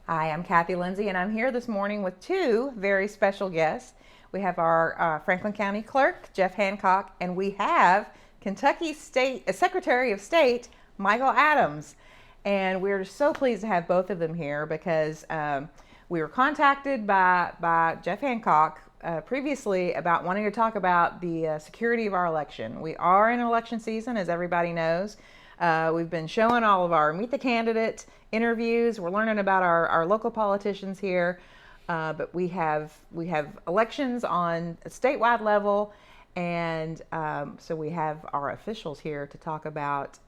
Hi, I'm Cathy Lindsey, and I'm here this morning with two very special guests. We have our Franklin County Clerk, Jeff Hancock, and we have Kentucky State Secretary of State, Michael Adams. And we're so pleased to have both of them here because we were contacted by Jeff Hancock previously about wanting to talk about the security of our election. We are in election season, as everybody knows. We've been showing all of our Meet the Candidate interviews. We're learning about our local politicians here, but we have elections on a statewide level, and so we have our officials here to talk about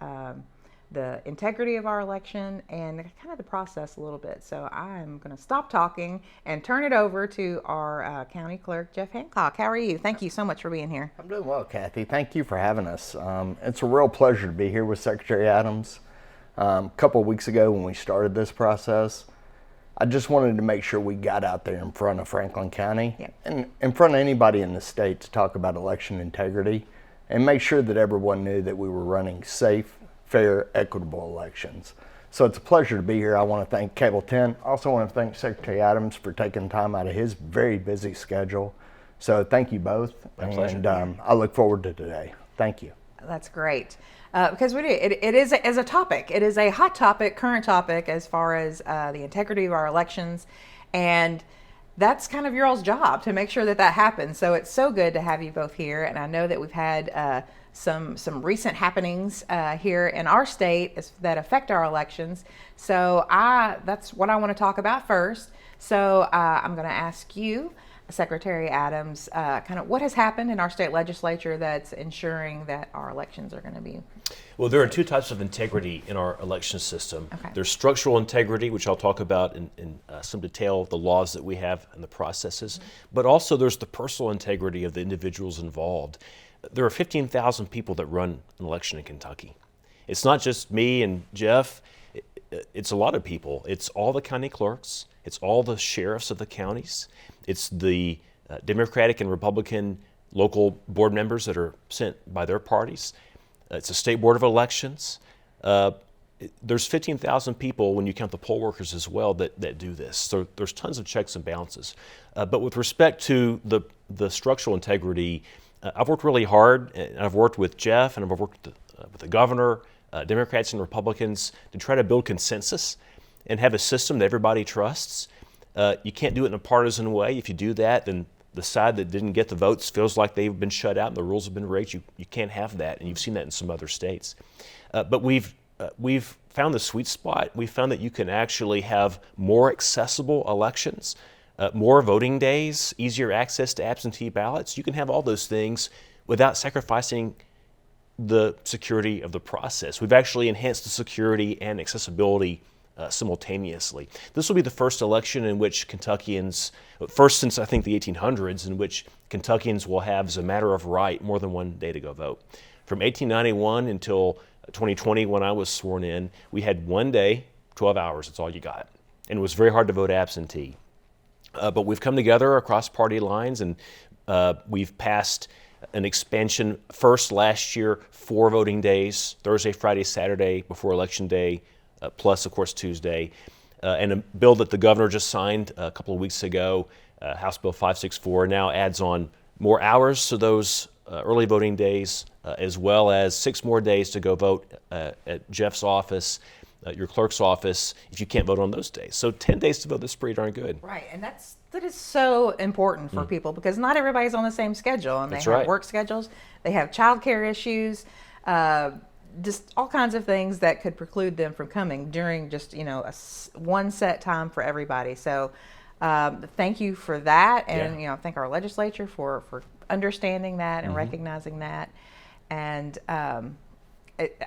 the integrity of our election and kind of the process a little bit. So I'm going to stop talking and turn it over to our County Clerk, Jeff Hancock. How are you? Thank you so much for being here. I'm doing well, Cathy. Thank you for having us. It's a real pleasure to be here with Secretary Adams. A couple of weeks ago when we started this process, I just wanted to make sure we got out there in front of Franklin County and in front of anybody in the state to talk about election integrity and make sure that everyone knew that we were running safe, fair, equitable elections. So it's a pleasure to be here. I want to thank Cable 10. I also want to thank Secretary Adams for taking time out of his very busy schedule. So thank you both. My pleasure. And I look forward to today. Thank you. That's great. Because we do. It is as a topic. It is a hot topic, current topic, as far as the integrity of our elections. And that's kind of your all's job to make sure that happens. So it's so good to have you both here. And I know that we've had some recent happenings here in our state that affect our elections. So that's what I want to talk about first. So I'm going to ask you, Secretary Adams, kind of what has happened in our state legislature that's ensuring that our elections are going to be. Well, there are two types of integrity in our election system. Okay. There's structural integrity, which I'll talk about in some detail, the laws that we have and the processes, but also there's the personal integrity of the individuals involved. There are 15,000 people that run an election in Kentucky. It's not just me and Jeff, it's a lot of people. It's all the county clerks, it's all the sheriffs of the counties, it's the Democratic and Republican local board members that are sent by their parties. It's a state board of elections. There's 15,000 people when you count the poll workers as well that do this. So there's tons of checks and balances. But with respect to the structural integrity, I've worked really hard, and I've worked with Jeff, and I've worked with the governor, Democrats and Republicans, to try to build consensus and have a system that everybody trusts. You can't do it in a partisan way. If you do that, then the side that didn't get the votes feels like they've been shut out and the rules have been rigged. You can't have that, and you've seen that in some other states. But we've found the sweet spot. We've found that you can actually have more accessible elections, more voting days, easier access to absentee ballots. You can have all those things without sacrificing the security of the process. We've actually enhanced the security and accessibility simultaneously. This will be the first election in which Kentuckians, first since I think the 1800s, in which Kentuckians will have as a matter of right more than one day to go vote. From 1891 until 2020, when I was sworn in, we had 1 day, 12 hours, that's all you got. And it was very hard to vote absentee. But we've come together across party lines, and we've passed an expansion first last year, 4 voting days, Thursday, Friday, Saturday before Election Day, plus, of course, Tuesday, and a bill that the governor just signed a couple of weeks ago, House Bill 564, now adds on more hours to those early voting days, as well as 6 more days to go vote at Jeff's office, your clerk's office, if you can't vote on those days. So 10 days to vote, that's pretty darn good. Right, and that is so important for people because not everybody's on the same schedule, and they have work schedules, they have childcare issues, just all kinds of things that could preclude them from coming during just one set time for everybody. So thank you for that, and thank our legislature for understanding that and recognizing that, and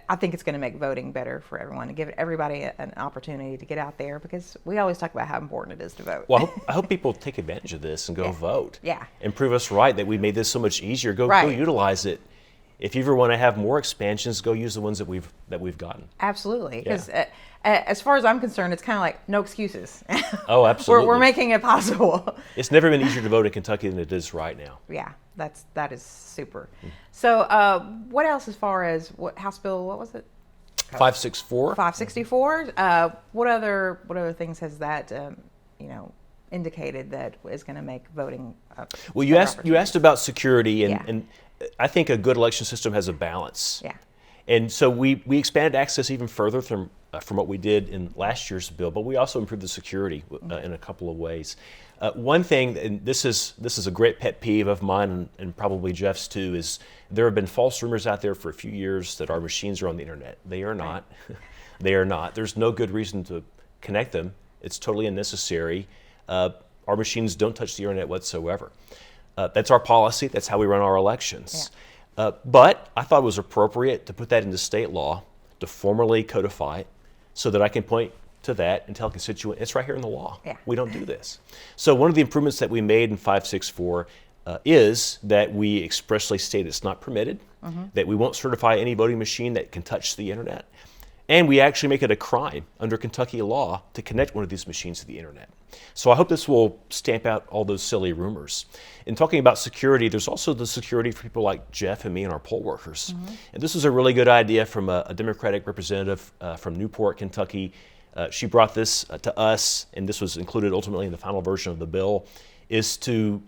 I think it's going to make voting better for everyone and give everybody an opportunity to get out there because we always talk about how important it is to vote. Well, I hope people take advantage of this and go vote. Yeah. And prove us right that we made this so much easier. Go utilize it. If you ever want to have more expansions, go use the ones that we've gotten. Absolutely, because as far as I'm concerned, it's kind of like no excuses. Oh, absolutely. We're making it possible. It's never been easier to vote in Kentucky than it is right now. Yeah, that is super. So, what else as far as House Bill? What was it? 564. 564. What other things has that indicated that is going to make voting? Well, you asked about security, and, Yeah. and I think a good election system has a balance. Yeah. And so we expanded access even further from what we did in last year's bill, but we also improved the security in a couple of ways. One thing, and this is a great pet peeve of mine and probably Jeff's too, is there have been false rumors out there for a few years that our machines are on the internet. They are not. They are not. There's no good reason to connect them. It's totally unnecessary. Our machines don't touch the internet whatsoever. That's our policy. That's how we run our elections. Yeah. But I thought it was appropriate to put that into state law, to formally codify it, so that I can point to that and tell a constituent, it's right here in the law. Yeah. We don't do this. So one of the improvements that we made in 564 is that we expressly state it's not permitted, that we won't certify any voting machine that can touch the internet, and we actually make it a crime under Kentucky law to connect one of these machines to the internet. So I hope this will stamp out all those silly rumors. In talking about security, there's also the security for people like Jeff and me and our poll workers. And this was a really good idea from a Democratic representative from Newport, Kentucky. She brought this to us, and this was included ultimately in the final version of the bill, is to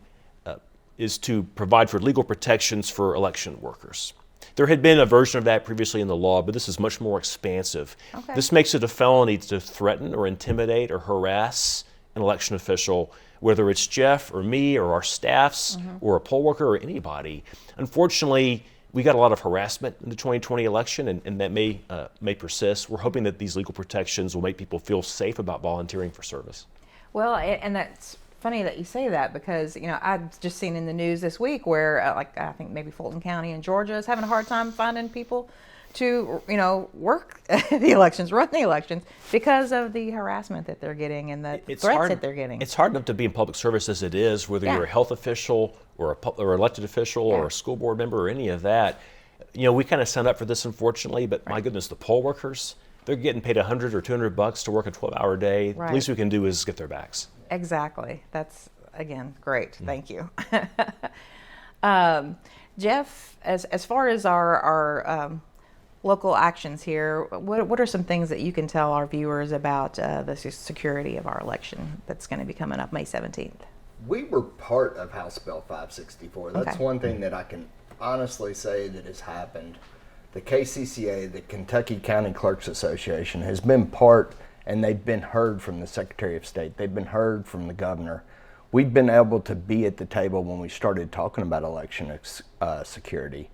provide for legal protections for election workers. There had been a version of that previously in the law, but this is much more expansive. Okay. This makes it a felony to threaten or intimidate or harass an election official, whether it's Jeff or me or our staffs or a poll worker or anybody. Unfortunately, we got a lot of harassment in the 2020 election, and that may persist. We're hoping that these legal protections will make people feel safe about volunteering for service. Well, and that's funny that you say that, because I've just seen in the news this week where I think maybe Fulton County in Georgia is having a hard time finding people to work the elections, run the elections, because of the harassment that they're getting and the threats that they're getting. It's hard enough to be in public service as it is, whether you're a health official or or elected official or a school board member or any of that. We kind of signed up for this, unfortunately, but my goodness, the poll workers, they're getting paid $100 or $200 to work a 12-hour day. Right. The least we can do is get their backs. Exactly. That's, again, great. Thank you. Jeff, as far as our local actions here, what are some things that you can tell our viewers about the security of our election that's going to be coming up May 17th? We were part of House Bill 564. That's Okay. one thing that I can honestly say that has happened. The KCCA, the Kentucky County Clerks Association, has been part, and they've been heard from the Secretary of State. They've been heard from the governor. We've been able to be at the table when we started talking about election security.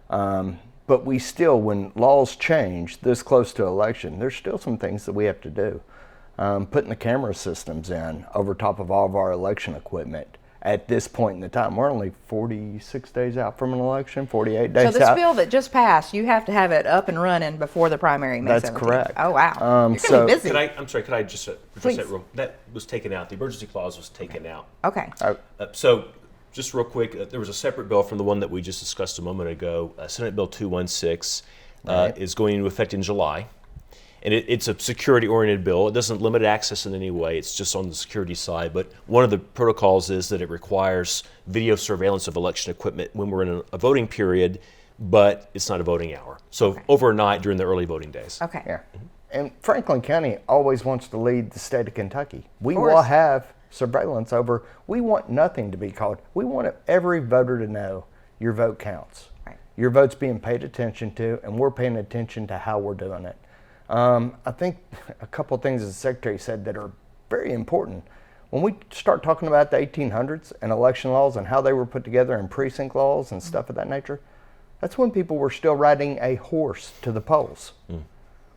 But we still, when laws change this close to election, there's still some things that we have to do. Putting the camera systems in over top of all of our election equipment at this point in the time. We're only 46 days out from an election, 48 days out. So this bill that just passed, you have to have it up and running before the primary May 17th. That's correct. Oh, wow. You're going to so- be busy. Could I just Please. that was taken out. The emergency clause was taken out. Okay. So just real quick, there was a separate bill from the one that we just discussed a moment ago. Senate Bill 216 is going into effect in July. And it's a security-oriented bill. It doesn't limit access in any way. It's just on the security side. But one of the protocols is that it requires video surveillance of election equipment when we're in a voting period, but it's not a voting hour. So overnight during the early voting days. Okay. Yeah. And Franklin County always wants to lead the state of Kentucky. We course. will have surveillance over. We want nothing to be called. We want every voter to know your vote counts. Right. Your vote's being paid attention to, and we're paying attention to how we're doing it. I think a couple of things the Secretary said that are very important. When we start talking about the 1800s and election laws and how they were put together and precinct laws and stuff of that nature, that's when people were still riding a horse to the polls.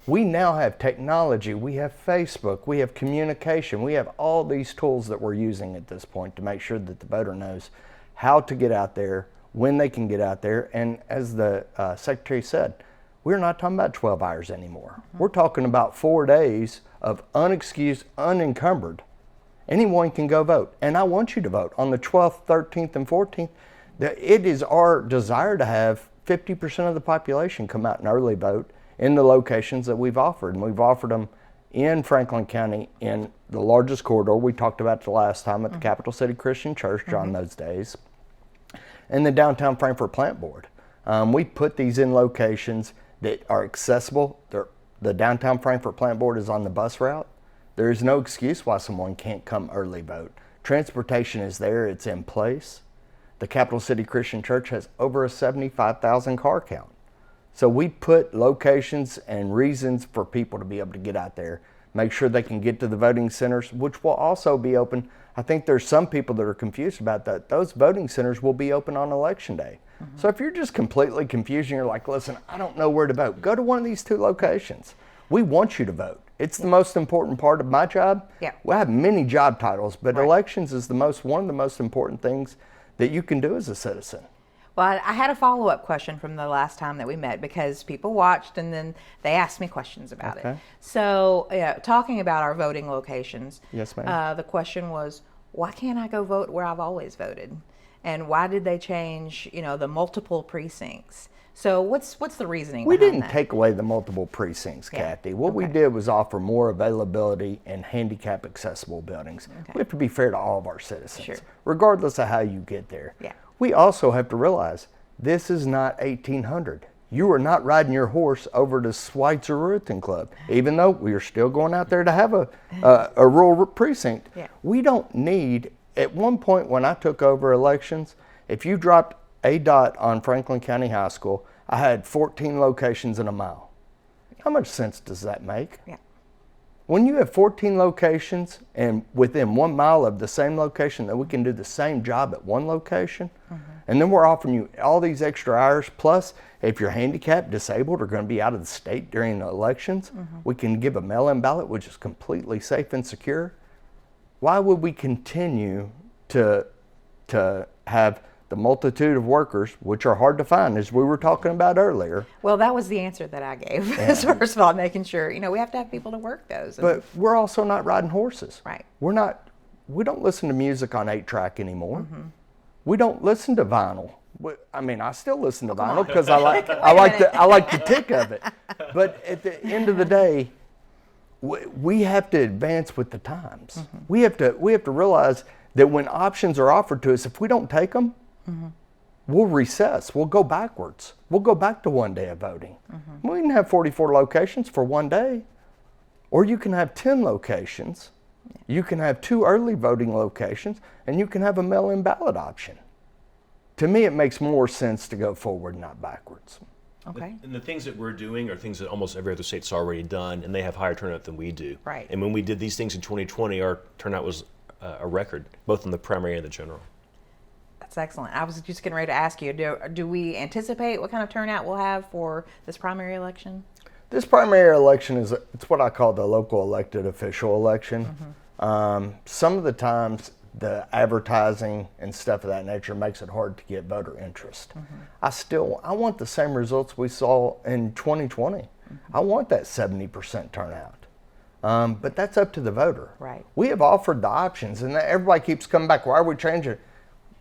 We now have technology, we have Facebook, we have communication, we have all these tools that we're using at this point to make sure that the voter knows how to get out there, when they can get out there, and as the Secretary said, we're not talking about 12 hours anymore. We're talking about 4 days of unexcused, unencumbered. Anyone can go vote. And I want you to vote on the 12th, 13th, and 14th. It is our desire to have 50% of the population come out and early vote in the locations that we've offered. And we've offered them in Franklin County in the largest corridor. We talked about the last time at the Capital City Christian Church on those days. And the downtown Frankfort Plant Board. We put these in locations that are accessible, they're the downtown Frankfort Plant Board is on the bus route. There is no excuse why someone can't come early vote. Transportation is there, it's in place. The Capital City Christian Church has over a 75,000 car count. So we put locations and reasons for people to be able to get out there, make sure they can get to the voting centers, which will also be open. I think there's some people that are confused about that. Those voting centers will be open on election day. So if you're just completely confused and you're like, listen, I don't know where to vote, go to one of these 2 locations. We want you to vote. It's the most important part of my job. Yeah. We have many job titles, but Right. elections is one of the most important things that you can do as a citizen. Well, I had a follow-up question from the last time that we met because people watched and then they asked me questions about it. Okay. So, talking about our voting locations, Yes, ma'am. the question was, why can't I go vote where I've always voted? And why did they change, the multiple precincts? So, what's the reasoning We behind didn't that? take away the multiple precincts, Yeah. Kathy. What we Okay. did was offer more availability and handicap accessible buildings. Okay. We have to be fair to all of our citizens, Sure. regardless of how you get there. Yeah. We also have to realize this is not 1800. You are not riding your horse over to Schweitzer Ruritan Club, even though we are still going out there to have a rural precinct. Yeah. We don't need, at one point when I took over elections, if you dropped a dot on Franklin County High School, I had 14 locations in a mile. How much sense does that make? Yeah. When you have 14 locations and within 1 mile of the same location that we can do the same job at one location, and then we're offering you all these extra hours, plus if you're handicapped, disabled, or going to be out of the state during the elections, we can give a mail-in ballot, which is completely safe and secure. Why would we continue to have the multitude of workers, which are hard to find, as we were talking about earlier? Well, that was the answer that I gave. First of all, making sure, we have to have people to work those. But we're also not riding horses. Right. We don't listen to music on 8-track anymore. We don't listen to vinyl. I still listen to vinyl because I like the tick of it. But at the end of the day, we have to advance with the times. We have to realize that when options are offered to us, if we don't take them, we'll recess. We'll go backwards. We'll go back to 1 day of voting. We can have 44 locations for 1 day, or you can have 10 locations. You can have 2 early voting locations, and you can have a mail-in ballot option. To me, it makes more sense to go forward, not backwards. Okay. And the things that we're doing are things that almost every other state's already done, and they have higher turnout than we do. Right. And when we did these things in 2020, our turnout was a record, both in the primary and the general. That's excellent. I was just getting ready to ask you, do we anticipate what kind of turnout we'll have for this primary election? This primary election it's what I call the local elected official election. Some of the times the advertising and stuff of that nature makes it hard to get voter interest. I want the same results we saw in 2020. I want that 70% turnout. But that's up to the voter. Right. We have offered the options, and everybody keeps coming back, why are we changing?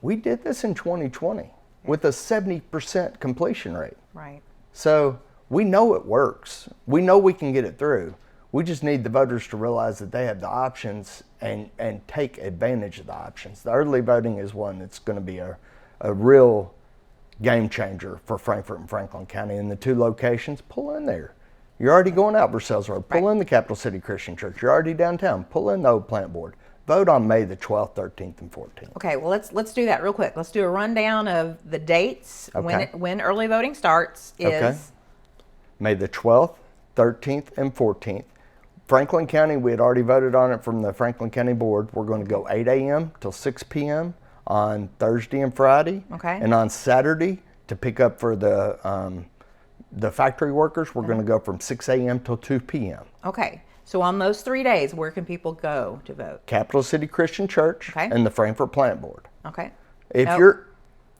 We did this in 2020 with a 70% completion rate. Right. So we know it works. We know we can get it through. We just need the voters to realize that they have the options and take advantage of the options. The early voting is one that's going to be a real game changer for Frankfort and Franklin County. And the 2 locations, pull in there. You're already going out Versailles Road. Pull in the Capital City Christian Church. You're already downtown. Pull in the old plant board. Vote on May the 12th, 13th, and 14th. Okay, well, let's do that real quick. Let's do a rundown of the dates Okay. when early voting starts is. Okay. May the 12th, 13th, and 14th. Franklin County, we had already voted on it from the Franklin County Board. We're going to go 8 a.m. till 6 p.m. on Thursday and Friday. Okay. And on Saturday, to pick up for the factory workers, we're going to go from 6 a.m. till 2 p.m. Okay, so on those 3 days, where can people go to vote? Capital City Christian Church Okay. and the Frankfort Plant Board. Okay. If Nope. you're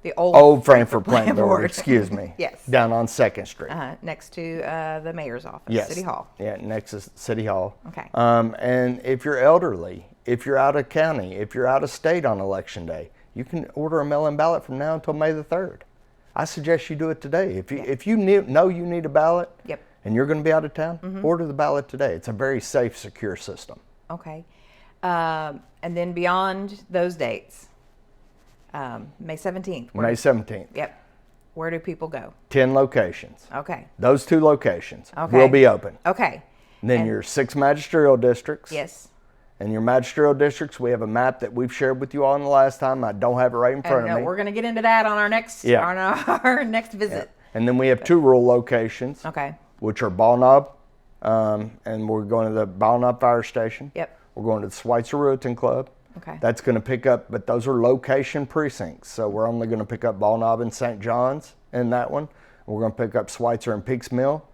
The old old Frankfort Plant Plant Board, Board. excuse me. Yes. Down on 2nd Street. Next to the mayor's office, Yes. City Hall. Yeah, next to City Hall. Okay. And if you're elderly, if you're out of county, if you're out of state on election day, you can order a mail-in ballot from now until May the 3rd. I suggest you do it today. If you know you need a ballot, Yep. and you're going to be out of town, order the ballot today. It's a very safe, secure system. Okay. And then beyond those dates, May 17th. May 17th. Yep. Where do people go? 10 locations. Okay. Those 2 locations Okay. will be open. Okay. And then your 6 magisterial districts. Yes. And your magisterial districts, we have a map that we've shared with you all in the last time. I don't have it right in front of me. We're going to get into that on our next on our next visit. And then we have 2 rural locations. Okay. Which are Ball Knob, and we're going to the Ball Knob Fire Station. Yep. We're going to the Schweitzer Ruritan Club. Okay. That's going to pick up, but those are location precincts. So we're only going to pick up Ball Knob and St. John's in that one. We're going to pick up Schweitzer and Peaks Mill.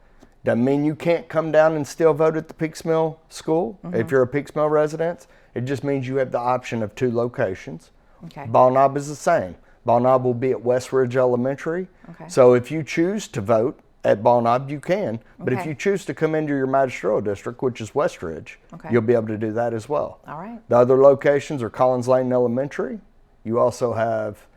Doesn't mean you can't come down and still vote at the Peaks Mill school if you're a Peaks Mill resident. It just means you have the option of 2 locations. Okay. Ball Knob is the same. Ball Knob will be at West Ridge Elementary. Okay. So if you choose to vote at Ball Knob, you can. But if Okay. you choose to come into your magisterial district, which is West Ridge, Okay. you'll be able to do that as well. All right. The other locations are Collins Lane Elementary. You also have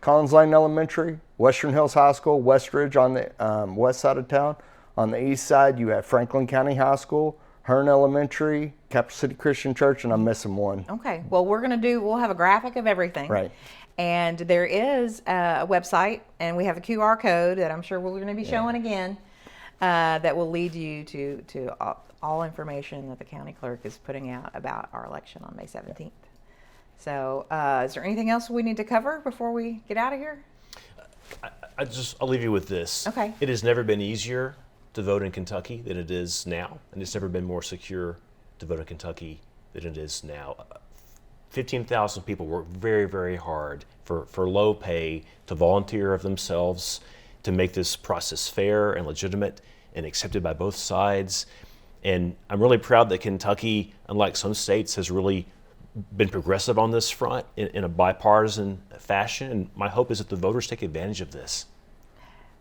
Collins Lane Elementary, Western Hills High School, West Ridge on the west side of town. On the east side, you have Franklin County High School, Hearn Elementary, Capital City Christian Church, and I'm missing one. Okay. Well, we'll have a graphic of everything. Right. And there is a website, and we have a QR code that I'm sure we're going to be showing again, that will lead you to all information that the county clerk is putting out about our election on May 17th. So is there anything else we need to cover before we get out of here? I'll leave you with this. Okay. It has never been easier to vote in Kentucky than it is now, and it's never been more secure to vote in Kentucky than it is now. 15,000 people work very, very hard for low pay to volunteer of themselves to make this process fair and legitimate and accepted by both sides. And I'm really proud that Kentucky, unlike some states, has really been progressive on this front in a bipartisan fashion. And my hope is that the voters take advantage of this.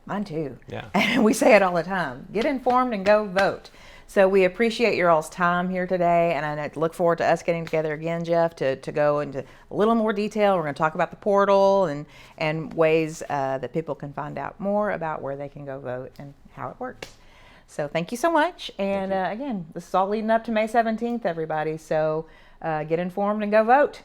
Mine too. Yeah. And we say it all the time. Get informed and go vote. So we appreciate your all's time here today, and I look forward to us getting together again, Jeff, to go into a little more detail. We're going to talk about the portal and ways that people can find out more about where they can go vote and how it works. So thank you so much. And again, this is all leading up to May 17th, everybody. So get informed and go vote.